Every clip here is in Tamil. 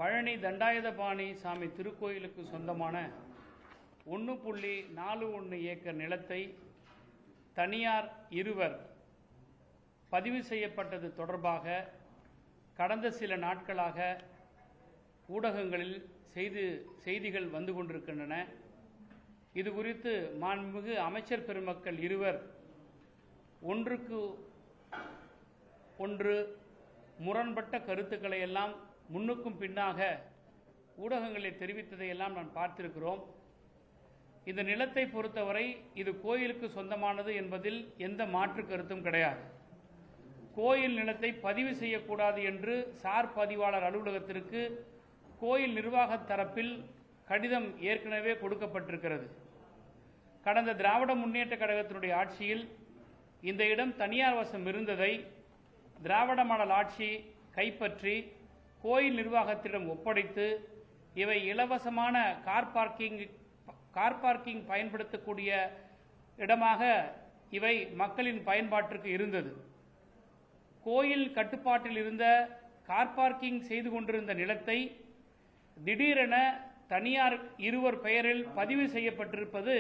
பழனி தண்டாயுதபாணி சாமி திருக்கோயிலுக்கு சொந்தமான 1.41 ஏக்கர் நிலத்தை தனியார் இருவர் பதிவு செய்யப்பட்டது தொடர்பாக கடந்த சில நாட்களாக ஊடகங்களில் செய்திகள் வந்து கொண்டிருக்கின்றன. இது குறித்து மாண்புமிகு அமைச்சர் பெருமக்கள் இருவர் ஒன்றுக்கு ஒன்று முரண்பட்ட கருத்துக்களை எல்லாம் முன்னுக்கும் பின்னாக ஊடகங்களில் தெரிவித்ததை எல்லாம் நான் பார்த்திருக்கிறோம். இந்த நிலத்தை பொறுத்தவரை இது கோயிலுக்கு சொந்தமானது என்பதில் எந்த மாற்று கருத்தும் கிடையாது. கோயில் நிலத்தை பதிவு செய்யக்கூடாது என்று சார் பதிவாளர் அலுவலகத்திற்கு கோயில் நிர்வாக தரப்பில் கடிதம் ஏற்கனவே கொடுக்கப்பட்டிருக்கிறது. கடந்த திராவிட முன்னேற்ற கழகத்தினுடைய ஆட்சியில் இந்த இடம் தனியார் வசம் இருந்ததை திராவிட மாடல் ஆட்சி கைப்பற்றி கோயில் நிர்வாகத்திடம் ஒப்படைத்து இவை இலவசமான கார் பார்க்கிங் பயன்படுத்தக்கூடிய இடமாக இவை மக்களின் பயன்பாட்டிற்கு இருந்தது. கோயில் கட்டுப்பாட்டில் இருந்த கார் பார்க்கிங் செய்து கொண்டிருந்த நிலத்தை திடீரென தனியார் இருவர் பெயரில் பதிவு செய்யப்பட்டிருப்பது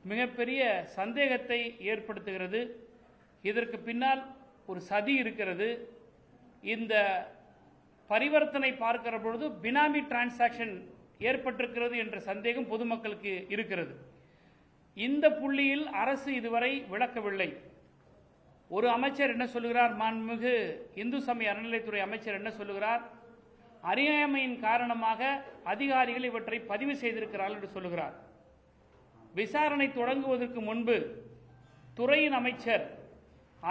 மிகப்பெரிய சந்தேகத்தை ஏற்படுத்துகிறது. இதற்கு பின்னால் ஒரு சதி இருக்கிறது. இந்த பரிவர்த்தனை பார்க்கிற பொழுது பினாமி டிரான்சாக்ஷன் ஏற்பட்டிருக்கிறது என்ற சந்தேகம் பொதுமக்களுக்கு இருக்கிறது. இந்த புள்ளியில் அரசு இதுவரை விளக்கவில்லை. ஒரு அமைச்சர் என்ன சொல்லுகிறார், மாண்புமிகு இந்து சமய அறநிலையத்துறை அமைச்சர் என்ன சொல்லுகிறார், அறியாமையின் காரணமாக அதிகாரிகள் இவற்றை பதிவு செய்திருக்கிறார்கள் என்று சொல்லுகிறார். விசாரணை தொடங்குவதற்கு முன்பு துறையின் அமைச்சர்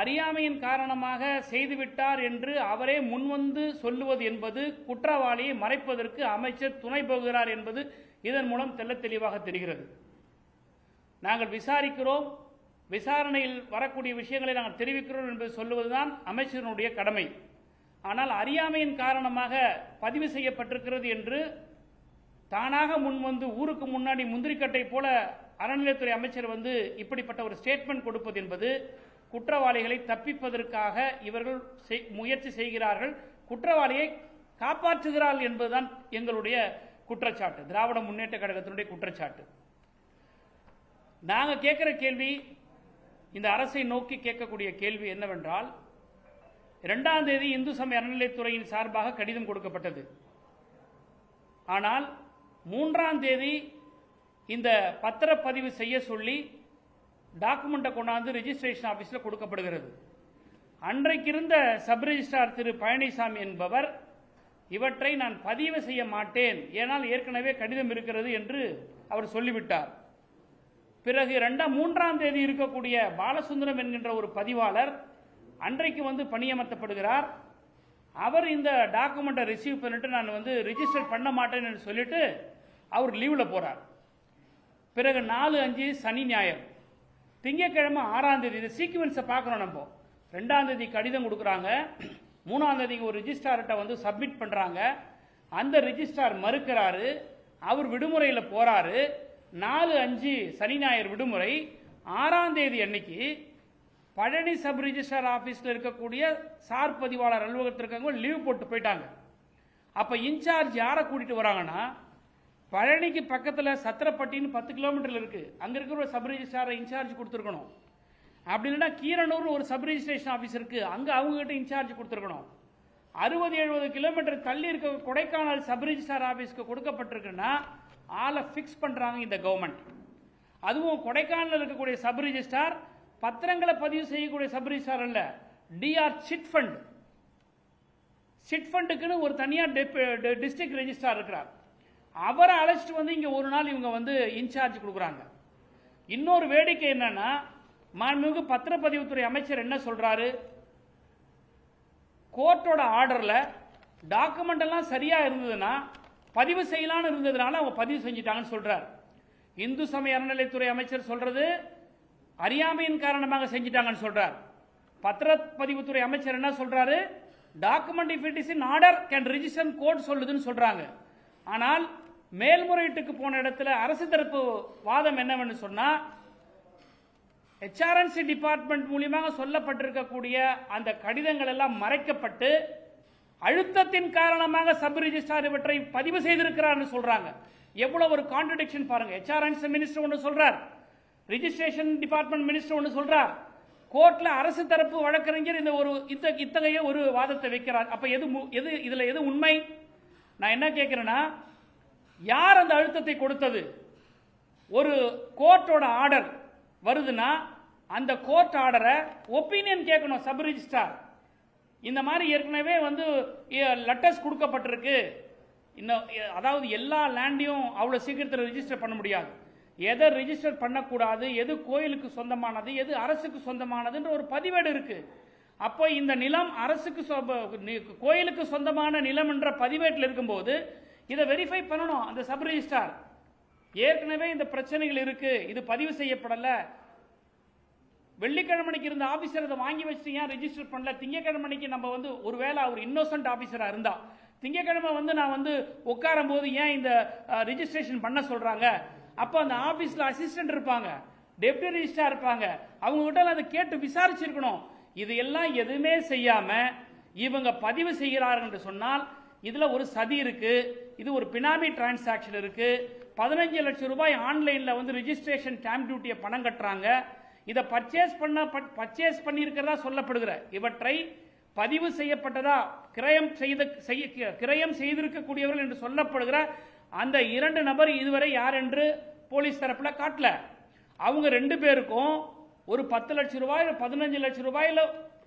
அறியாமையின் காரணமாக செய்துவிட்டார் என்று அவரே முன்வந்து சொல்லுவது என்பது குற்றவாளியை மறைப்பதற்கு அமைச்சர் துணை போகிறார் என்பது இதன் மூலம் தெள்ளத் தெளிவாக தெரிகிறது. நாங்கள் விசாரிக்கிறோம், விசாரணையில் வரக்கூடிய விஷயங்களை நாங்கள் தெரிவிக்கிறோம் என்பது சொல்லுவதுதான் அமைச்சரினுடைய கடமை. ஆனால் அறியாமையின் காரணமாக பதிவு செய்யப்பட்டிருக்கிறது என்று தானாக முன்வந்து ஊருக்கு முன்னாடி முந்திரிக்கட்டை போல அறநிலையத்துறை அமைச்சர் வந்து இப்படிப்பட்ட ஒரு ஸ்டேட்மெண்ட் கொடுப்பது என்பது குற்றவாளிகளை தப்பிப்பதற்காக இவர்கள் முயற்சி செய்கிறார்கள், குற்றவாளியை காப்பாற்றுகிறார்கள் என்பதுதான் எங்களுடைய குற்றச்சாட்டு, திராவிட முன்னேற்ற கழகத்தினுடைய குற்றச்சாட்டு. நாங்கள் கேட்கிற கேள்வி, இந்த அரசை நோக்கி கேட்கக்கூடிய கேள்வி என்னவென்றால், 2ஆம் தேதி இந்து சமய அறநிலையத்துறையின் சார்பாக கடிதம் கொடுக்கப்பட்டது. ஆனால் 3ஆம் தேதி இந்த பத்திரப்பதிவு செய்ய சொல்லி டாக்குமெண்ட்டை கொண்டாந்து ரெஜிஸ்ட்ரேஷன் ஆபீஸில் கொடுக்கப்படுகிறது. அன்றைக்கு இருந்த சப் ரெஜிஸ்ட்ரார் திரு பழனிசாமி என்பவர் இவற்றை நான் பதிவு செய்ய மாட்டேன், ஏனால் ஏற்கனவே கடிதம் இருக்கிறது என்று அவர் சொல்லிவிட்டார். பிறகு 3ஆம் தேதி இருக்கக்கூடிய பாலசுந்தரம் என்கின்ற ஒரு பதிவாளர் அன்றைக்கு வந்து பணியமர்த்தப்படுகிறார். அவர் இந்த டாக்குமெண்ட்டை ரிசீவ் பண்ணிட்டு நான் வந்து ரிஜிஸ்டர் பண்ண மாட்டேன் என்று சொல்லிட்டு அவர் லீவில் போறார். பிறகு 4-5 சனி ஞாயிறு, திங்கட்கிழமை 6ஆம் தேதி, இந்த சீக்வன்ஸை பார்க்கணும். நம்ம 2ஆம் தேதி கடிதம் கொடுக்குறாங்க, 3ஆம் தேதி ஒரு ரிஜிஸ்ட்ரார்கிட்ட வந்து சப்மிட் பண்றாங்க, அந்த ரிஜிஸ்ட்ரார் மறுக்கிறாரு, அவர் விடுமுறையில் போறாரு. 4-5 சனி ஞாயிறு விடுமுறை. 6ஆம் தேதி அன்னைக்கு பழனி சப் ரிஜிஸ்ட்ரார் ஆபீஸ்ல இருக்கக்கூடிய சார் பதிவாளர் அலுவலகத்திற்கு லீவ் போட்டு போயிட்டாங்க. அப்ப இன்சார்ஜ் யாரை கூட்டிட்டு வராங்கன்னா, பழனிக்கு பக்கத்தில் சத்திரப்பட்டின்னு 10 கிலோமீட்டர் இருக்கு, அங்க இருக்கிற ஒரு சப் ரிஜிஸ்ட்ராரை இன்சார்ஜ் கொடுத்துருக்கணும். அப்படி இல்லைன்னா கீரனூர் ஒரு சப் ரிஜிஸ்ட்ரேஷன் ஆஃபீஸ் இருக்கு, அங்க அவங்க கிட்ட இன்சார்ஜ் கொடுத்துருக்கணும். 60-70 கிலோமீட்டர் தள்ளி இருக்க கொடைக்கானல் சப் ரிஜிஸ்ட்ரார் ஆபீஸ்க்கு கொடுக்கப்பட்டிருக்குன்னா ஆளை பிக்ஸ் பண்றாங்க இந்த கவர்மெண்ட். அதுவும் கொடைக்கானல் இருக்கக்கூடிய சப் ரிஜிஸ்ட்ரார் பத்திரங்களை பதிவு செய்யக்கூடிய சப் ரிஜிஸ்ட்ரார் அல்ல, டிஆர் சிட் ஃபண்டுக்குன்னு ஒரு தனியார் டிஸ்ட்ரிக்ட் ரெஜிஸ்ட்ரார் இருக்கிறார். அவரை அழைச்சிட்டு வந்து இங்க ஒரு நாள் இவங்க வந்து இன்சார்ஜ் கொடுக்குறாங்க. இன்னொரு வேடிக்கை என்னன்னா, மாண்புமிகு பத்திரப்பதிவுத்துறை அமைச்சர் என்ன சொல்றாரு, கோர்ட்டோட ஆர்டர்ல டாக்குமெண்ட் எல்லாம் சரியா இருந்ததுன்னா பதிவு செய்யலான்னு இருந்ததுனால அவங்க பதிவு செஞ்சிட்டாங்கன்னு சொல்றாரு. இந்து சமய அறநிலையத்துறை அமைச்சர் சொல்றது அறியாமையின் காரணமாக செஞ்சிட்டாங்கன்னு சொல்றார். பத்திரப்பதிவுத்துறை அமைச்சர் என்ன சொல்றாரு, document if it is in order can register court சொல்லுதுன்னு சொல்றாங்க. ஆனால் மேல்முறையீட்டுக்கு போன இடத்துல அரசு தரப்பு வாதம் என்னவென்று சொன்னா, HRNC டிபார்ட்மெண்ட் மூலமாக சொல்லப்பட்டிருக்கக்கூடிய அந்த கடிதங்கள் எல்லாம் மறைக்கப்பட்டு அழுத்தத்தின் காரணமாக சப் ரிஜிஸ்ட்ரார் இவற்றை பதிவு செய்திருக்கிறார் சொல்றாங்க. எவ்வளவு ஒரு கான்ட்ரடிக்ஷன் பாருங்க. ஹெச்ஆர்என்சி மினிஸ்டர் ஒன்று சொல்றார், ரிஜிஸ்ட்ரேஷன் டிபார்ட்மெண்ட் மினிஸ்டர் ஒன்று சொல்றார், கோர்ட்ல அரசு தரப்பு வழக்கறிஞர் இந்த ஒரு இத்தகைய ஒரு வாதத்தை வைக்கிறார். அப்ப இதுல எது உண்மை? நான் என்ன கேட்கிறேன்னா, யார் அந்த அழுத்தத்தை கொடுத்தது? ஒரு கோர்ட்டோட ஆர்டர் வருதுன்னா அந்த கோர்ட் ஆர்டரை ஒப்பீனியன் கேட்கணும் சப் ரிஜிஸ்ட்ரார். இந்த மாதிரி ஏற்கனவே வந்து லெட்டர்ஸ் கொடுக்கப்பட்டிருக்கு, அதாவது எல்லா லேண்டையும் அவ்வளவு சீக்கிரத்தில் ரிஜிஸ்டர் பண்ண முடியாது, எதை ரிஜிஸ்டர் பண்ணக்கூடாது, எது கோயிலுக்கு சொந்தமானது, எது அரசுக்கு சொந்தமானதுன்ற ஒரு பதிவேடு இருக்கு. அப்போ இந்த நிலம் அரசுக்கு கோயிலுக்கு சொந்தமான நிலம் என்ற பதிவேட்டில் இருக்கும்போது இதை வெரிஃபை பண்ணணும் அந்த சப் ரிஜிஸ்ட்ரார். ஏற்கனவே இந்த பிரச்சனைகள் இருக்கு, இது பதிவு செய்யப்படல, வெள்ளிக்கிழமைக்கு இருந்த ஆபீசர் அதை வாங்கி வச்சு ஏன் ரெஜிஸ்டர் பண்ணல, திங்கக்கிழமைக்கு நம்ம வந்து ஒருவேளை அவர் இன்னோசன்ட் ஆபீசரா இருந்தா திங்கக்கிழமை வந்து நான் வந்து உட்காரும் போது ஏன் இந்த ரெஜிஸ்ட்ரேஷன் பண்ண சொல்றாங்க? அப்ப அந்த ஆபீஸ்ல அசிஸ்டன்ட் இருப்பாங்க, டெப்டி ரிஜிஸ்ட்ரார் இருப்பாங்க, அவங்க கிட்ட அதை கேட்டு விசாரிச்சிருக்கணும். இது எல்லாம் எதுவுமே செய்யாம இவங்க பதிவு செய்கிறார்கள் என்று சொன்னால் இதுல ஒரு சதி இருக்கு, இது ஒரு பினாமி டிரான்சாக்ஷன் இருக்கு. 15 லட்சம் ரூபாய் ஆன்லைன்ல வந்து ரெஜிஸ்ட்ரேஷன் ஸ்டாம்ப் டியூட்டியை பணம் கட்டுறாங்க. இதை பர்ச்சேஸ் பண்ணியிருக்கிறதா சொல்லப்படுகிற இவற்றை பதிவு செய்யப்பட்டதா கிரயம் செய்திருக்கக்கூடியவர்கள் என்று சொல்லப்படுகிற அந்த 2 நபர் இதுவரை யார் என்று போலீஸ் தரப்புல காட்டல. அவங்க 2 பேருக்கும் ஒரு 10 லட்சம் ரூபாய் 15 லட்சம் ரூபாயில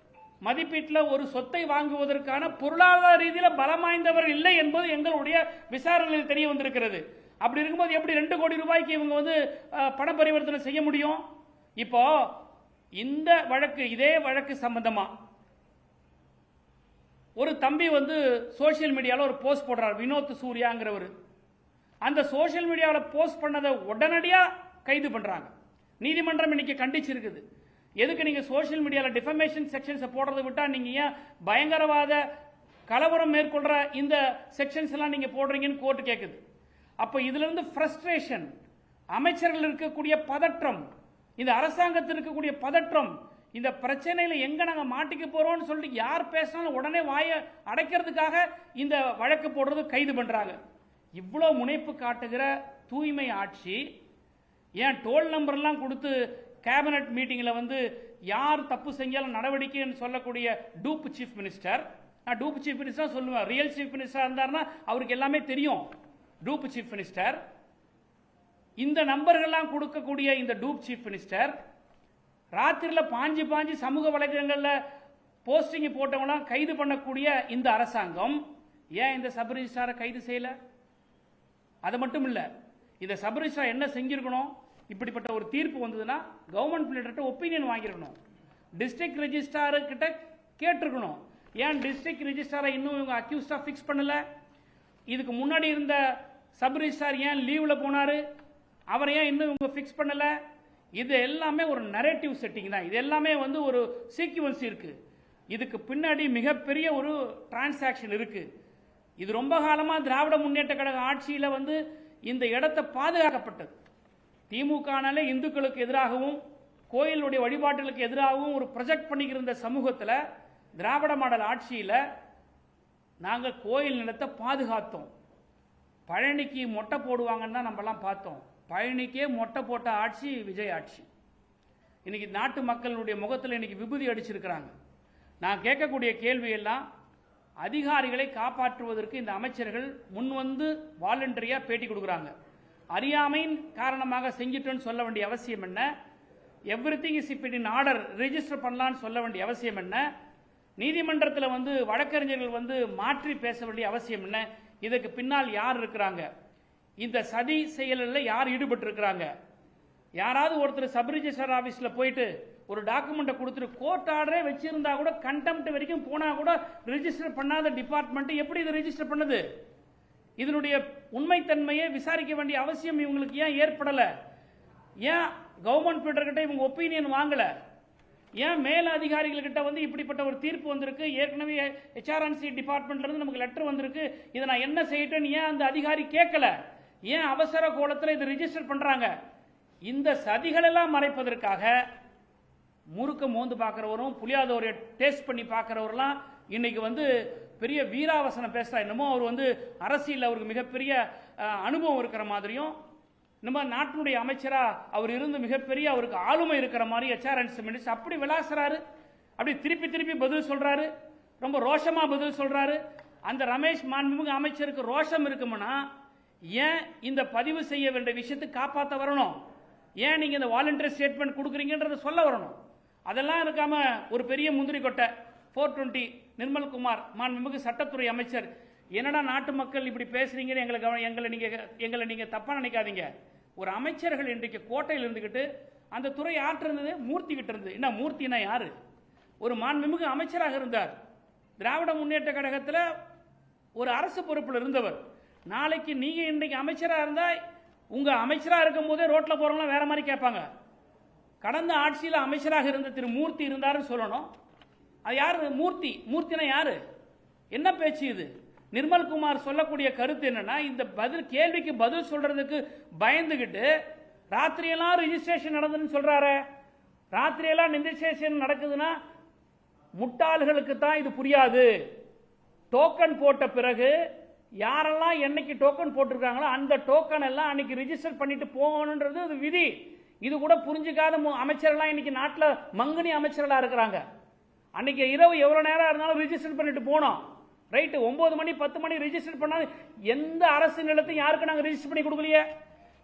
மதிப்பீட்டில் ஒரு சொத்தை வாங்குவதற்கான பொருளாதார ரீதியில் பலம் வாய்ந்தவர் இல்லை என்பது எங்களுடைய விசாரணையில் தெரிய வந்திருக்கிறது. அப்படி இருக்கும்போது எப்படி 2 கோடி ரூபாய்க்கு இவங்க வந்து பண பரிவர்த்தனை செய்ய முடியும்? இப்போ இந்த வழக்கு, இதே வழக்கு சம்பந்தமா ஒரு தம்பி வந்து சோசியல் மீடியாவில் ஒரு போஸ்ட் போடுறார், வினோத் சூர்யாங்கிறவர். அந்த சோசியல் மீடியாவில் போஸ்ட் பண்ணதை உடனடியாக கைது பண்றாங்க. நீதிமன்றம் இன்னைக்கு கண்டிச்சிருக்குது. எதுக்கு நீங்க சோசியல் மீடியாவில் டிஃபமேஷன் செக்ஷன்ஸ் போடுறதை விட்டா நீங்க ஏன் பயங்கரவாத கலவரம் மேற்கொள்ற இந்த செக்ஷன்ஸ் எல்லாம் நீங்க போடுறீங்கன்னு கோர்ட் கேட்குது. அப்ப இதுல இருந்து ஃப்ரஸ்ட்ரேஷன், அமைச்சர்கள் இருக்கக்கூடிய பதற்றம், இந்த அரசாங்கத்தில் இருக்கக்கூடிய பதற்றம், இந்த பிரச்சனையில எங்க நாங்க மாட்டிக்க போறோம்னு சொல்லிட்டு யார் பேசினாலும் உடனே வாயை அடைக்கிறதுக்காக இந்த வழக்கு போடுறது, கைது பண்றாங்க. இவ்வளவு முனைப்பு காட்டுகிற தூய்மை ஆட்சி ஏன் டோல் நம்பர்லாம் கொடுத்து கேபினட் மீட்டிங்ல வந்து யார் தப்பு செஞ்சாலும் நடவடிக்கைன்னு சொல்லக்கூடிய டூப் சீஃப் மினிஸ்டர், நான் டூப் சீஃப் மினிஸ்டர் சொல்லுவேன், ரியல் சீஃப் மினிஸ்டர் இருந்தாருன்னா அவருக்கு எல்லாமே தெரியும். டூப் சீஃப் மினிஸ்டர், இந்த நம்பர்கள்லாம் கொடுக்கக்கூடிய இந்த டூப் சீஃப் மினிஸ்டர் ராத்திரில பாஞ்சு சமூக வலைதளங்கள்ல போஸ்டிங் போட்டவங்களாம் கைது பண்ணக்கூடிய இந்த அரசாங்கம் ஏன் இந்த சப் ரிஜிஸ்ட்ராரை கைது செய்யல? அது மட்டும் இல்ல, இந்த சப் ரிஜிஸ்ட்ரார் என்ன செஞ்சிருக்கணும்? இப்படிப்பட்ட ஒரு தீர்ப்பு வந்ததுன்னா கவர்மெண்ட் பிளேட்டர்ட்ட ஒப்பீனியன் வாங்கிருக்கணும், டிஸ்ட்ரிக்ட் ரெஜிஸ்ட்ரார் கிட்ட கேட்டிருக்கணும். ஏன் டிஸ்ட்ரிக்ட் ரெஜிஸ்ட்ராரை இன்னும் இவங்க அக்யூஸ்டா பிக்ஸ் பண்ணல? இதுக்கு முன்னாடி இருந்த சப் ரிஜிஸ்ட்ரார் ஏன் லீவ்ல போனாரு? அவரை ஏன் இன்னும் இவங்க பிக்ஸ் பண்ணல? இது எல்லாமே ஒரு நரேட்டிவ் செட்டிங் தான். இது எல்லாமே வந்து ஒரு சீக்வன்ஸ் இருக்கு. இதுக்கு பின்னாடி மிகப்பெரிய ஒரு டிரான்சாக்ஷன் இருக்கு. இது ரொம்ப காலமா திராவிட முன்னேற்ற கழக ஆட்சியில வந்து இந்த இடத்தை பாதுகாக்கப்பட்டது. திமுகனாலே இந்துக்களுக்கு எதிராகவும் கோயிலுடைய வழிபாட்டுகளுக்கு எதிராகவும் ஒரு ப்ரொஜெக்ட் பண்ணிக்கிற சமூகத்தில் திராவிட மாடல் ஆட்சியில் நாங்கள் கோயில் நிலத்தை பாதுகாத்தோம். பழனிக்கு மொட்டை போடுவாங்கன்னு தான் நம்மலாம் பார்த்தோம். பழனிக்கே மொட்டை போட்ட ஆட்சி விஜய் ஆட்சி. இன்னைக்கு நாட்டு மக்களுடைய முகத்தில் இன்னைக்கு விபூதி அடிச்சிருக்கிறாங்க. நான் கேட்கக்கூடிய கேள்வி எல்லாம், அதிகாரிகளை காப்பாற்றுவதற்கு இந்த அமைச்சர்கள் முன்வந்து வாலண்டரியா பேட்டி கொடுக்குறாங்க. அறியாமையின் காரணமாக செஞ்சிட்டோன்னு சொல்ல வேண்டிய அவசியம் என்ன? Everything is in order, register பண்ணலான்னு சொல்ல வேண்டிய அவசியம் என்ன? நீதிமன்றத்தில் வந்து வழக்கறிஞர்கள் வந்து மாற்றி பேச வேண்டிய அவசியம் என்ன? இதுக்கு பின்னால் யார் இருக்கிறாங்க? இந்த சதி செயலில் யார் ஈடுபட்டு இருக்கிறாங்க? யாராவது ஒருத்தர் சப் ரிஜிஸ்டர் ஆபீஸ்ல போயிட்டு ஒரு டாக்குமெண்ட்டை கொடுத்துட்டு கோர்ட் ஆர்டரே வச்சிருந்தா கூட, கண்டெம்ட் வரைக்கும் போனா கூட ரிஜிஸ்டர் பண்ணாத டிபார்ட்மெண்ட் எப்படி இதை ரிஜிஸ்டர் பண்ணுது? இதனுடைய உண்மைத்தன்மையை விசாரிக்க வேண்டிய அவசியம் இவங்களுக்கு ஏன் ஏற்படல? ஏன் கவர்மெண்ட் பில்டர் கிட்ட இவங்க ஒப்பீனியன் வாங்கல? ஏன் மேல அதிகாரிகள் கிட்ட வந்து இப்படிப்பட்ட ஒரு தீர்ப்பு வந்திருக்கு, ஏற்கனவே ஹெச்ஆர்என்சி டிபார்ட்மெண்ட்ல இருந்து நமக்கு லெட்டர் வந்திருக்கு, இதை நான் என்ன செய்யட்டேன்னு ஏன் அந்த அதிகாரி கேட்கல? ஏன் அவசர கோலத்தில் இதை ரிஜிஸ்டர் பண்றாங்க? இந்த சதிகள் எல்லாம் மறைப்பதற்காக முறுக்க மோந்து பார்க்கிறவரும் புளியாதோரை டேஸ்ட் பண்ணி பார்க்கிறவரெல்லாம் இன்னைக்கு வந்து பெரிய வீராவசனம் பேசுகிறார். என்னமோ அவர் வந்து அரசியல் அவருக்கு மிகப்பெரிய அனுபவம் இருக்கிற மாதிரியும், நம்ம நாட்டினுடைய அமைச்சராக அவர் இருந்து மிகப்பெரிய அவருக்கு ஆளுமை இருக்கிற மாதிரி HRNC மினிஸ்டர் அப்படி விளாசுறாரு. அப்படி திருப்பி திருப்பி பதில் சொல்றாரு. ரொம்ப ரோஷமா பதில் சொல்றாரு. அந்த ரமேஷ் மாண்புமிகு அமைச்சருக்கு ரோஷம் இருக்கும்னா ஏன் இந்த பதிவு செய்ய வேண்டிய விஷயத்தை காப்பாற்ற வரணும்? ஏன் நீங்க இந்த வாலண்டரி ஸ்டேட்மெண்ட் கொடுக்குறீங்கன்றத சொல்ல வரணும். அதெல்லாம் இருக்காம ஒரு பெரிய முந்திரி கொட்டை 420 நிர்மல்குமார் மாண்புமிகு சட்டத்துறை அமைச்சர், என்னடா நாட்டு மக்கள் இப்படி பேசுறீங்கன்னு எங்களை நீங்க தப்பா நினைக்காதீங்க. ஒரு அமைச்சர்கள் இன்றைக்கு கோட்டையில் இருந்துகிட்டு அந்த துறை ஆற்றிருந்தது மூர்த்தி கிட்ட இருந்து. என்ன மூர்த்தினா யாரு? ஒரு மாண்புமிகு அமைச்சராக இருந்தார். திராவிட முன்னேற்ற கழகத்தில் ஒரு அரசு பொறுப்பில் இருந்தவர். நாளைக்கு நீங்க இன்றைக்கு அமைச்சராக இருந்தா உங்க அமைச்சராக இருக்கும் போதே ரோட்ல போறவங்க வேற மாதிரி கேட்பாங்க. கடந்த ஆட்சியில் அமைச்சராக இருந்த திரு மூர்த்தி இருந்தாருன்னு சொல்லணும். அது யாரு மூர்த்தி? மூர்த்தினா யாரு? என்ன பேச்சு இது? நிர்மல்குமார் சொல்லக்கூடிய கருத்து என்னன்னா, இந்த கேள்விக்கு பதில் சொல்றதுக்கு பயந்துகிட்டு ராத்திரியெல்லாம் ரிஜிஸ்ட்ரேஷன் நடந்ததுன்னு சொல்றாரு. ராத்திரியெல்லாம் ரிஜிஸ்ட்ரேஷன் நடக்குதுன்னா முட்டாள்களுக்கு தான் இது புரியாது. டோக்கன் போட்ட பிறகு யாரெல்லாம் என்னைக்கு டோக்கன் போட்டிருக்காங்களோ அந்த டோக்கன் எல்லாம் அன்னைக்கு ரிஜிஸ்டர் பண்ணிட்டு போகணுன்றது அது விதி. இது கூட புரிஞ்சுக்காத அமைச்சர்கள்லாம் இன்னைக்கு நாட்டில் மங்கனி அமைச்சர்களா இருக்கிறாங்க. அன்னைக்கு இரவு எவ்வளவு நேரம் இருந்தாலும் ரிஜிஸ்டர் பண்ணிட்டு போனோம். ரைட்டு, 9 மணி 10 மணி ரிஜிஸ்டர் பண்ணாது. எந்த அரசு நிலத்தையும் யாருக்கு நாங்கள் ரிஜிஸ்டர் பண்ணி கொடுக்கலையே,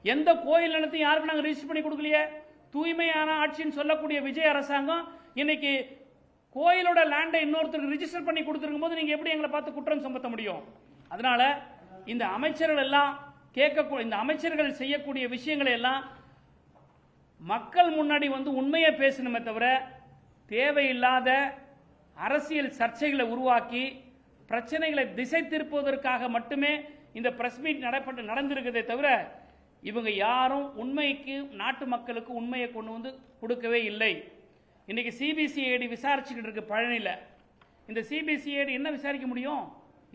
எந்த கோயில் நிலத்தையும் யாருக்கு நாங்கள் ரிஜிஸ்டர் பண்ணி கொடுக்கலையே. தூய்மையான ஆட்சின்னு சொல்லக்கூடிய விஜய் அரசாங்கம் இன்னைக்கு கோயிலோட லேண்டை இன்னொருத்தருக்கு ரிஜிஸ்டர் பண்ணி கொடுத்துருக்கும் போது நீங்க எப்படி எங்களை பார்த்து குற்றம் சுமத்த முடியும்? அதனால இந்த அமைச்சர்கள் எல்லாம் இந்த அமைச்சர்கள் செய்யக்கூடிய விஷயங்களை எல்லாம் மக்கள் முன்னாடி வந்து உண்மையை பேசணுமே தவிர தேவையில்லாத அரசியல் சர்ச்சைகளை உருவாக்கி பிரச்சனைகளை திசை திருப்புவதற்காக மட்டுமே இந்த பிரஸ் மீட் நடந்திருக்கிறதே தவிர இவங்க யாரும் உண்மைக்கு நாட்டு மக்களுக்கு உண்மையை கொண்டு வந்து கொடுக்கவே இல்லை. இன்னைக்கு சிபிசிஐடி விசாரிச்சுக்கிட்டு இருக்கு பழனியில். இந்த சிபிசிஐடி என்ன விசாரிக்க முடியும்?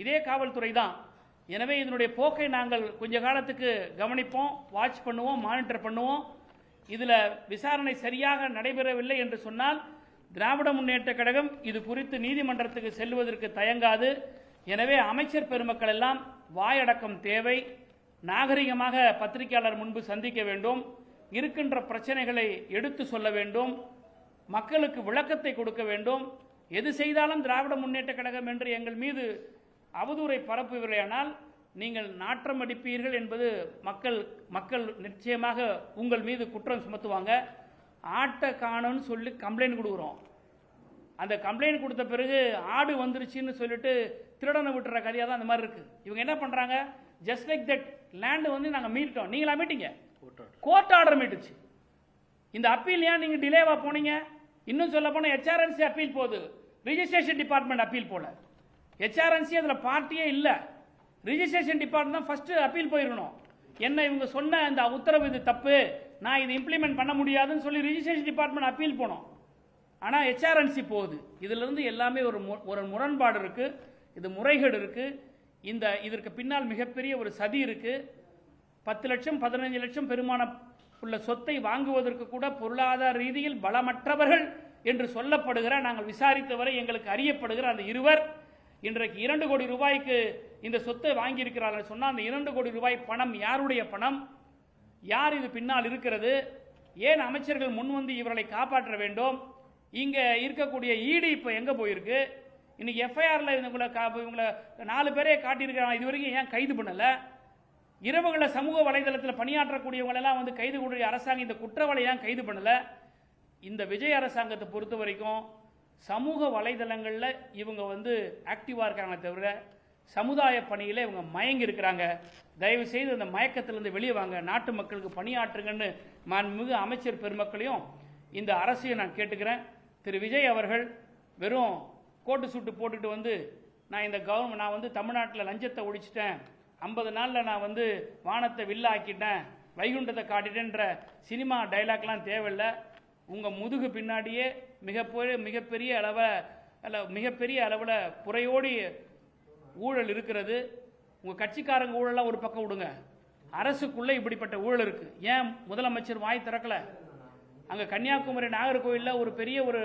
இதே காவல்துறை தான். எனவே இதனுடைய போக்கை நாங்கள் கொஞ்ச காலத்துக்கு கவனிப்போம், வாட்ச் பண்ணுவோம், மானிட்டர் பண்ணுவோம். இதில் விசாரணை சரியாக நடைபெறவில்லை என்று சொன்னால் திராவிட முன்னேற்ற கழகம் இது குறித்து நீதிமன்றத்துக்கு செல்வதற்கு தயங்காது. எனவே அமைச்சர் பெருமக்கள் எல்லாம் வாயடக்கம் தேவை. நாகரிகமாக பத்திரிகையாளர் முன்பு சந்திக்க வேண்டும். இருக்கின்ற பிரச்சனைகளை எடுத்து சொல்ல வேண்டும். மக்களுக்கு விளக்கத்தை கொடுக்க வேண்டும். எது செய்தாலும் திராவிட முன்னேற்ற கழகம் என்று எங்கள் மீது அவதூறை பரப்புவீர்களானால் நீங்கள் நாற்றம் அடிப்பீர்கள் என்பது மக்கள் நிச்சயமாக உங்கள் மீது குற்றம் சுமத்துவாங்க. ஆட்டை காணும்னு சொல்லி கம்ப்ளைண்ட் கொடுக்குறோம். அந்த கம்ப்ளைண்ட் கொடுத்த பிறகு ஆடு வந்துருச்சுன்னு சொல்லிட்டு திருடனை விட்டுற கதையாக தான் அந்த மாதிரி இருக்கு. இவங்க என்ன பண்றாங்க? ஜஸ்ட் லைக் தட் லேண்ட் வந்து நாங்கள் மீட்டோம். நீங்களா மீட்டிங்க? Court order மீட்டுச்சு. இந்த அப்பீல் ஏன் நீங்க டிலேவா போனீங்க? இன்னும் சொல்ல போனா HRNC அப்பீல் போகுது, ரிஜிஸ்ட்ரேஷன் டிபார்ட்மெண்ட் அப்பீல் போல. HRNC அதுல பார்ட்டியே இல்ல. ரிஜிஸ்ட்ரேஷன் டிபார்ட்மெண்ட் தான் ஃபர்ஸ்ட் அப்பீல் போயிருக்கணும். என்ன இவங்க சொன்ன இந்த உத்தரவு இது தப்பு, நான் இதை இம்ப்ளிமெண்ட் பண்ண முடியாதுன்னு சொல்லி ரிஜிஸ்ட்ரேஷன் டிபார்ட்மெண்ட் அப்பீல் போனோம். ஆனா HRNC போகுது. இதுல இருந்து எல்லாமே ஒரு முரண்பாடு இருக்கு. இது முறைகேடு இருக்கு. இதற்கு பின்னால் மிகப்பெரிய ஒரு சதி இருக்கு. 10 லட்சம் 15 லட்சம் பெருமான உள்ள சொத்தை வாங்குவதற்கு கூட பொருளாதார ரீதியில் பலமற்றவர்கள் என்று சொல்லப்படுகிற, நாங்கள் விசாரித்தவரை எங்களுக்கு அறியப்படுகிற அந்த இருவர் இன்றைக்கு 2 கோடி ரூபாய்க்கு இந்த சொத்தை வாங்கியிருக்கிறார்கள் சொன்னால் அந்த 2 கோடி ரூபாய் பணம் யாருடைய பணம்? யார் இது பின்னால் இருக்கிறது? ஏன் அமைச்சர்கள் முன்வந்து இவர்களை காப்பாற்ற வேண்டும்? இங்க இருக்கக்கூடிய ஈடி இப்ப எங்க போயிருக்கு? இன்னைக்கு எஃப்ஐஆர்ல இவங்களை 4 பேரே காட்டியிருக்கிறாங்க. இதுவரைக்கும் ஏன் கைது பண்ணல? இரவுகள சமூக வலைதளத்தில் பணியாற்றக்கூடியவங்களெல்லாம் வந்து கைது கூடிய அரசாங்கம் இந்த குற்றவாளி ஏன் கைது பண்ணல? இந்த விஜய் அரசாங்கத்தை பொறுத்த வரைக்கும் சமூக வலைதளங்களில் இவங்க வந்து ஆக்டிவா இருக்காங்க தவிர சமுதாய பணியில இவங்க மயங்கி இருக்கிறாங்க. தயவு செய்து அந்த மயக்கத்திலிருந்து வெளியே வாங்க, நாட்டு மக்களுக்கு பணியாற்றுங்கன்னு மாண்புமிகு அமைச்சர் பெருமக்களையும் இந்த அரசையும் நான் கேட்டுக்கிறேன். திரு விஜய் அவர்கள் வெறும் கோட்டு சூட்டு போட்டுட்டு வந்து நான் வந்து தமிழ்நாட்டில் லஞ்சத்தை ஒழிச்சிட்டேன், 50 நாளில் நான் வந்து வானத்தை வில்லாக்கிட்டேன், வைகுண்டத்தை காட்டிட்டேன்ற சினிமா டைலாக்லாம் தேவையில்லை. உங்கள் முதுகு பின்னாடியே மிகப்பெரிய அளவில் புறையோடி ஊழல் இருக்கிறது. உங்கள் கட்சிக்காரங்க ஊழலாம் ஒரு பக்கம் விடுங்க, அரசுக்குள்ளே இப்படிப்பட்ட ஊழல் இருக்கு. ஏன் முதலமைச்சர் வாய் திறக்கல? அங்கே கன்னியாகுமரி நாகர்கோவிலில் ஒரு பெரிய ஒரு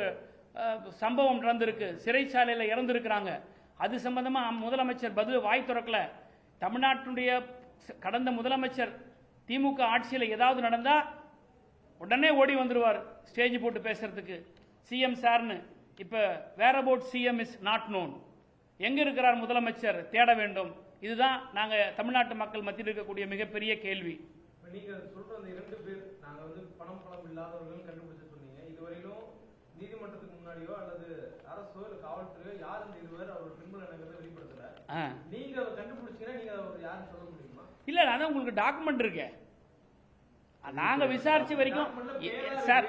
சம்பவம் நடந்திருக்கு. சிறைச்சாலையில் இறந்துருக்கிறாங்க. அது சம்பந்தமா முதலமைச்சர் பதில் வாய் திறக்கல. தமிழ்நாட்டுடைய கடந்த முதலமைச்சர் திமுக ஆட்சியில் ஏதாவது நடந்தா உடனே ஓடி வந்துருவார் ஸ்டேஜ் போட்டு பேசுறதுக்கு. சிஎம் சார்னு. இப்ப whereabouts CM is not known. எங்க இருக்கிறார் முதலமைச்சர் தேட வேண்டும். இதுதான் நாங்க தமிழ்நாட்டு மக்கள் மத்தியில் இருக்கக்கூடிய மிகப்பெரிய கேள்வி. நீங்க சொல்ற அந்த 2 பேர் நாங்க பணம் இல்லாதவர்கள் கண்டுபிடிச்சு சொன்னீங்க. இதுவரையிலும் நீதிமன்றத்துக்கு முன்னாடியோ அல்லது அரசோ இல்ல காவல்துறையோ யார் இந்த இருவர் அவர் பின்புலங்கிறத வெளிப்படுத்தல. நீங்க கண்டுபிடிச்சீங்கன்னா நீங்க அவர் யாருன்னு சொல்ல முடியுமா? இல்ல, அதான் உங்களுக்கு டாக்குமெண்ட் இருக்கு. நாங்க விசாரிச்ச வரைக்கும் சார்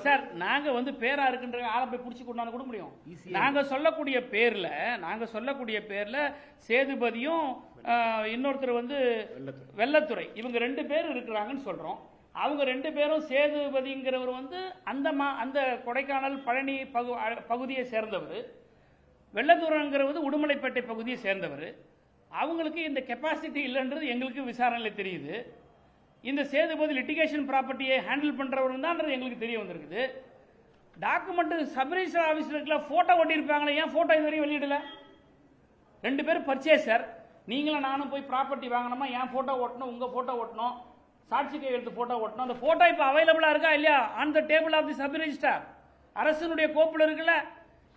சார் நாங்க பேரா இருக்குன்ற ஆளை போய் புடிச்சு கொண்டாந்து கூட முடியும். நாங்க சொல்லக்கூடிய பேர்ல சேதுபதியும் இன்னொருத்தர் வெள்ளத்துறை இவங்க 2 பேர் இருக்கிறாங்கன்னு சொல்றோம். அவங்க 2 பேரும் சேதுபதிங்கிறவர் அந்த கொடைக்கானல் பழனி பகுதியை சேர்ந்தவர். வெள்ளத்துறைங்கிறவர் உடுமலைப்பேட்டை பகுதியை சேர்ந்தவர். அவங்களுக்கு இந்த கெப்பாசிட்டி இல்லைன்றது எங்களுக்கு விசாரணையில் தெரியுது. இந்த சேதுபதி லிட்டிகேஷன் ப்ராப்பர்ட்டியை ஹேண்டில் பண்றவர் தான் எங்களுக்கு தெரிய வந்திருக்குது. டாக்குமெண்ட் சப் ரிஜிஸ்டர் ஆபீஸ்ல இருக்கல போட்டோ ஒட்டியிருப்பாங்களே, ஏன் போட்டோ இதுவரையும் வெளியிடல? 2 பேரும் பர்ச்சேசர். நீங்களும் நானும் போய் ப்ராப்பர்ட்டி வாங்கணுமா, ஏன் போட்டோ ஓட்டணும், உங்க போட்டோ ஓட்டணும், சாட்சி கையெழுத்து போட்டோ ஓட்டணும். அந்த போட்டோ இப்ப அவைலபிளா இருக்கா இல்லையா? On the table of the sub register அரசனுடைய கோப்புல இருக்குல்ல,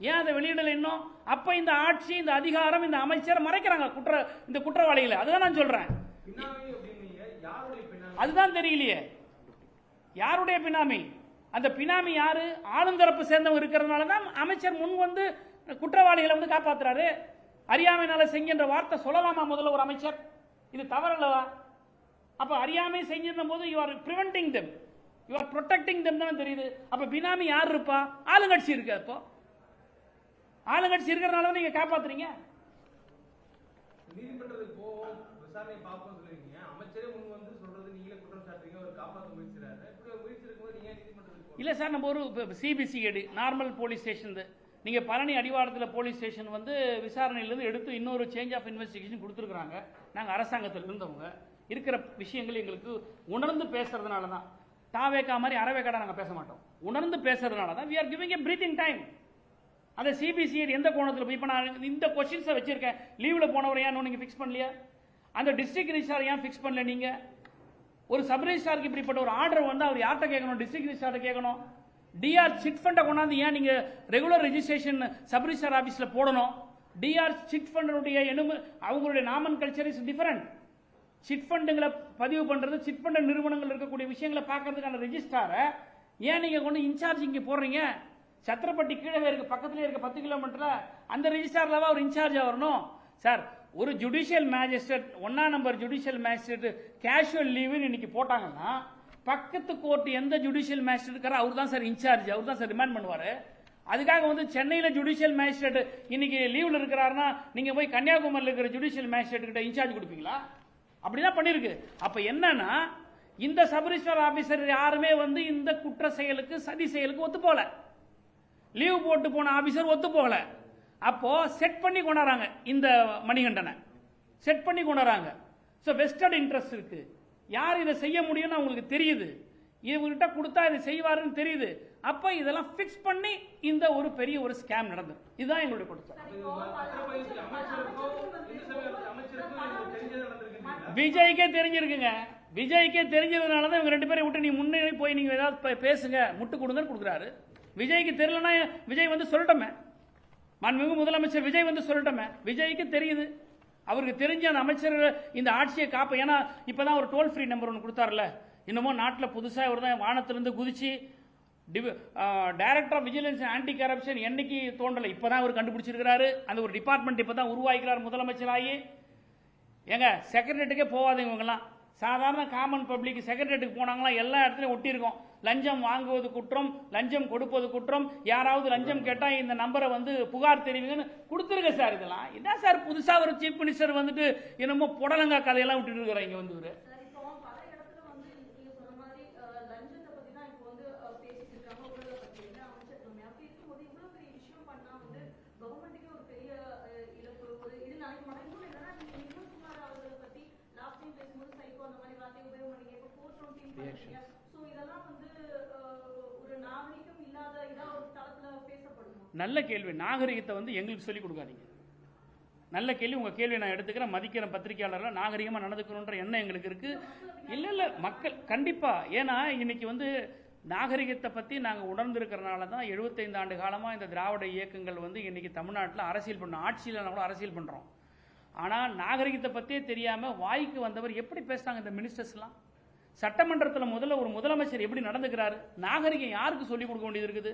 ஏன் அதை வெளியிடல இன்னும்? அப்ப இந்த ஆட்சி, இந்த அதிகாரம், இந்த அமைச்சர் மறைக்கிறாங்க இந்த குற்றவாளிகளை. அதுதான் நான் சொல்றேன். அதுதான் தெரியலையே யாருடைய பினாமி. அந்த பினாமி யாரு? ஆளுந்தரப்பு சேர்ந்தவங்க இருக்கிறதுனால தான் அமைச்சர் முன் குற்றவாளிகளை காப்பாத்துறாரு. அறியாமைனால செஞ்ச வார்த்தை சொல்லலாமா முதல்ல ஒரு அமைச்சர்? இது தவறல்லவா? அப்ப அறியாமை செஞ்சிருந்த போது you are preventing them, you are protecting them தான் தெரியுது. அப்ப பினாமி யார் இருப்பா? ஆளுங்கட்சி இருக்கு. அப்போ ஆளுங்கட்சி இருக்கிறதுனால நீங்க காப்பாத்துறீங்க. நீதிமன்றத்துக்கு போவோம், விசாரணை பார்ப்போம் சொல்றீங்க. அமைச்சரே முன் சொல்றது நீங்களே குற்றம் சாட்டுறீங்க. அவர் காப்பாற்ற முயற்சிறாரு. இப்படி முயற்சி இருக்கும்போது நீங்க நீதிமன்றத்துக்கு இல்ல சார், நம்ம ஒரு சிபிசிஐடி நார்மல் போலீஸ் ஸ்டேஷன், நீங்க பழனி அடிவாரத்தில் போலீஸ் ஸ்டேஷன் விசாரணையிலிருந்து எடுத்து இன்னொரு சேஞ்ச் ஆஃப் இன்வெஸ்டிகேஷன் கொடுத்துருக்காங்க. நாங்கள் அரசாங்கத்தில் இருந்தவங்க இருக்கிற விஷயங்கள் எங்களுக்கு உணர்ந்து பேசுறதுனால தான். தாவேக்கா மாதிரி அறவேக்காடா நாங்கள் பேச மாட்டோம். உணர்ந்து பேசுறதுனால தான் we are giving a breathing time. அந்த சிபிசிஐடி எந்த கோணத்தில் போய் இப்போ நான் இந்த கொஸ்டின்ஸை வச்சிருக்கேன். லீவில் போனவர் ஏன் நீங்க ஃபிக்ஸ் பண்ணலையா? அந்த டிஸ்ட்ரிக்ட் ரிஜிஸ்ட்ரார் ஏன் ஃபிக்ஸ் பண்ணல? நீங்க ஒரு சப் ரிஜிஸ்ட்ராருக்கு இப்படிப்பட்ட ஒரு ஆர்டர் அவர் யார்கிட்ட கேட்கணும்? டிஸ்ட்ரிக்ட் ரிஜிஸ்ட்ரார்ட்ட கேட்கணும். டிஆர் சிட் ஃபண்டை கொண்டாந்து ஏன் நீங்க ரெகுலர் ரெஜிஸ்ட்ரேஷன் சப் ரிஜிஸ்ட்ரார் ஆபீஸ்ல போடணும்? டிஆர் சிட் ஃபண்டுடைய அவங்களுடைய நாமன் கல்ச்சர் இஸ் டிஃபரெண்ட். சிட் ஃபண்டுங்களை பதிவு பண்றது, சிட் ஃபண்ட் நிறுவனங்கள் இருக்கக்கூடிய விஷயங்களை பார்க்கறதுக்கான ரெஜிஸ்ட்ராரை ஏன் நீங்க கொண்டு இன்சார்ஜ் இங்க போடுறீங்க? சத்திரப்பட்டி கீழே இருக்கு, பக்கத்திலே இருக்க 10 கிலோமீட்டர்ல அந்த ரெஜிஸ்ட்ரார்லவா ஒரு இன்சார்ஜா வரணும்? சார், ஒரு ஜுடிஷியல் மேஜிஸ்ட்ரேட் 1ஆம் number judicial magistrate casual leave இன்னைக்கு போட்டாங்கன்னா பக்கத்து கோர்ட் எந்த ஜுடிஷியல் மேஜிஸ்ட்ரேட் அவர் தான் சார் இன்சார்ஜ், அவர் தான் சார் ரிமாண்ட் பண்ணுவாரு. அதுக்காக சென்னையில ஜுடிஷியல் மேஜிஸ்ட்ரேட் இன்னைக்கு லீவ்ல இருக்கிறாருன்னா நீங்க போய் கன்னியாகுமரியில் இருக்கிற ஜுடிஷியல் மேஜிஸ்ட்ரேட் கிட்ட இன்சார்ஜ் கொடுப்பீங்களா? அப்படிதான் பண்ணிருக்கு. அப்ப என்னன்னா இந்த சப் ரிஜிஸ்ட்ரார் ஆபீசர் யாருமே இந்த குற்ற செயலுக்கு, சதி செயலுக்கு ஒத்து போல. லீவ் போட்டு போன ஆபீசர் ஒத்து போகல. அப்போ செட் பண்ணி கொண்டாடுறாங்க. இந்த மணிகண்டனை செட் பண்ணி கொண்டாடுறாங்க. சோ வெஸ்டட் இன்ட்ரெஸ்ட் இருக்கு. யார் இதை செய்ய முடியும்னு அவங்களுக்கு தெரியுது. இவர்கிட்ட கொடுத்தா இதை செய்வாருன்னு தெரியுது. அப்ப இதெல்லாம் பிக்ஸ் பண்ணி இந்த ஒரு பெரிய ஒரு ஸ்கேம் நடந்தது. இதுதான் எங்களுடைய குற்றம். விஜய்க்கே தெரிஞ்சிருக்குங்க. விஜய்க்கே தெரிஞ்சதுனால தான் இவங்க 2 பேரை விட்டு நீ முன்னே போய் நீங்க ஏதாவது பேசுங்க, முட்டு கொடுங்கன்னு கொடுக்குறாரு. விஜய்க்கு தெரியலன்னா விஜய் சொல்லட்டமே. மாண்புமிகு முதலமைச்சர் விஜய் சொல்லட்டமே. விஜய்க்கு தெரியுது. அவருக்கு தெரிஞ்ச அந்த அமைச்சர் இந்த ஆட்சியை காப்ப. ஏன்னா இப்பதான் ஒரு டோல் ஃப்ரீ நம்பர் ஒன்று கொடுத்தாருல. இன்னமும் நாட்டில் புதுசா இவர் தான் வானத்திலிருந்து குதிச்சு director of vigilance anti corruption என்னைக்கு தோன்றல, இப்பதான் அவர் கண்டுபிடிச்சிருக்கிறாரு. அந்த ஒரு டிபார்ட்மெண்ட் இப்பதான் உருவாக்கிறார் முதலமைச்சராகி. ஏங்க செக்ரட்டரியேட்டுக்கே போவாதீங்க இவங்கெல்லாம். சாதாரண காமன் பப்ளிக் செக்ரட்டரியேட்டுக்கு போனாங்களா எல்லா இடத்துலையும் ஒட்டியிருக்கோம். லஞ்சம் வாங்குவது குற்றம், லஞ்சம் கொடுப்பது குற்றம், யாராவது லஞ்சம் கேட்டா இந்த நம்பரை புகார் தெரிவிங்கன்னு கொடுத்துருக்க சார். இதெல்லாம் இதான் சார் புதுசா ஒரு சீஃப் மினிஸ்டர் என்னமோ புடலங்கா கதையெல்லாம் விட்டுட்டு இருக்கிறாங்க இங்க So இதெல்லாம் ஒரு நாகரிகம் நல்ல கேள்வி. நாகரிகத்தை வந்து எங்களுக்கு சொல்லிக் கொடுக்காதீங்க. நல்ல கேள்வி. உங்க கேள்வி நான் எடுத்துக்கிறேன், மதிக்கிறேன். பத்திரிகையாளர்கள் நாகரிகமா நடந்துக்கணுன்ற எண்ணம் எங்களுக்கு இருக்கு. இல்ல மக்கள் கண்டிப்பா. ஏன்னா இன்னைக்கு வந்து நாகரிகத்தை பத்தி நாங்க உணர்ந்திருக்கிறனால தான் 75 ஆண்டு காலமா இந்த திராவிட இயக்கங்கள் வந்து இன்னைக்கு தமிழ்நாட்டில் அரசியல் பண்ணோம். ஆட்சியில் கூட அரசியல் பண்றோம். ஆனால் நாகரிகத்தை பத்தியே தெரியாம வாய்க்கு வந்தவர் எப்படி பேசுறாங்க இந்த மினிஸ்டர்ஸ்லாம். சட்டமன்றத்தில் முதல்ல ஒரு முதலமைச்சர் எப்படி நடந்துக்கிறாரு, நாகரிகம் யாருக்கு சொல்லிக் கொடுக்க வேண்டியது இருக்குது?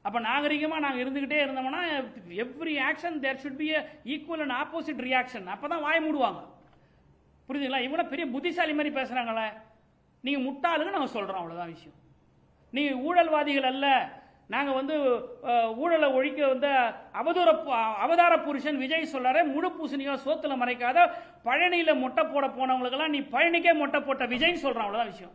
அப்ப நாகரிகமா நாங்க இருந்துகிட்டே இருந்தோம்னா every action there should be equal and opposite reaction. அப்பதான் வாய் மூடுவாங்க. புரியுதுங்களா? இவங்க பெரிய புத்திசாலி மாதிரி பேசுறாங்களே, நீங்க முட்டாளுங்க நாங்க சொல்றோம், அவ்வளவுதான் விஷயம். நீங்க ஊழல்வாதிகள் அல்ல. நாங்க வந்து ஊழலை ஒழிக்க வந்து அவதார புருஷன் விஜய் சொல்றாரு, முழு பூசணியோ சோத்துல மறைக்காத பழனியில மொட்டை போட போனவங்களுக்கெல்லாம் நீ பழனிக்கே மொட்டை போட்ட விஜய் சொல்றான், அவ்வளவுதான் விஷயம்.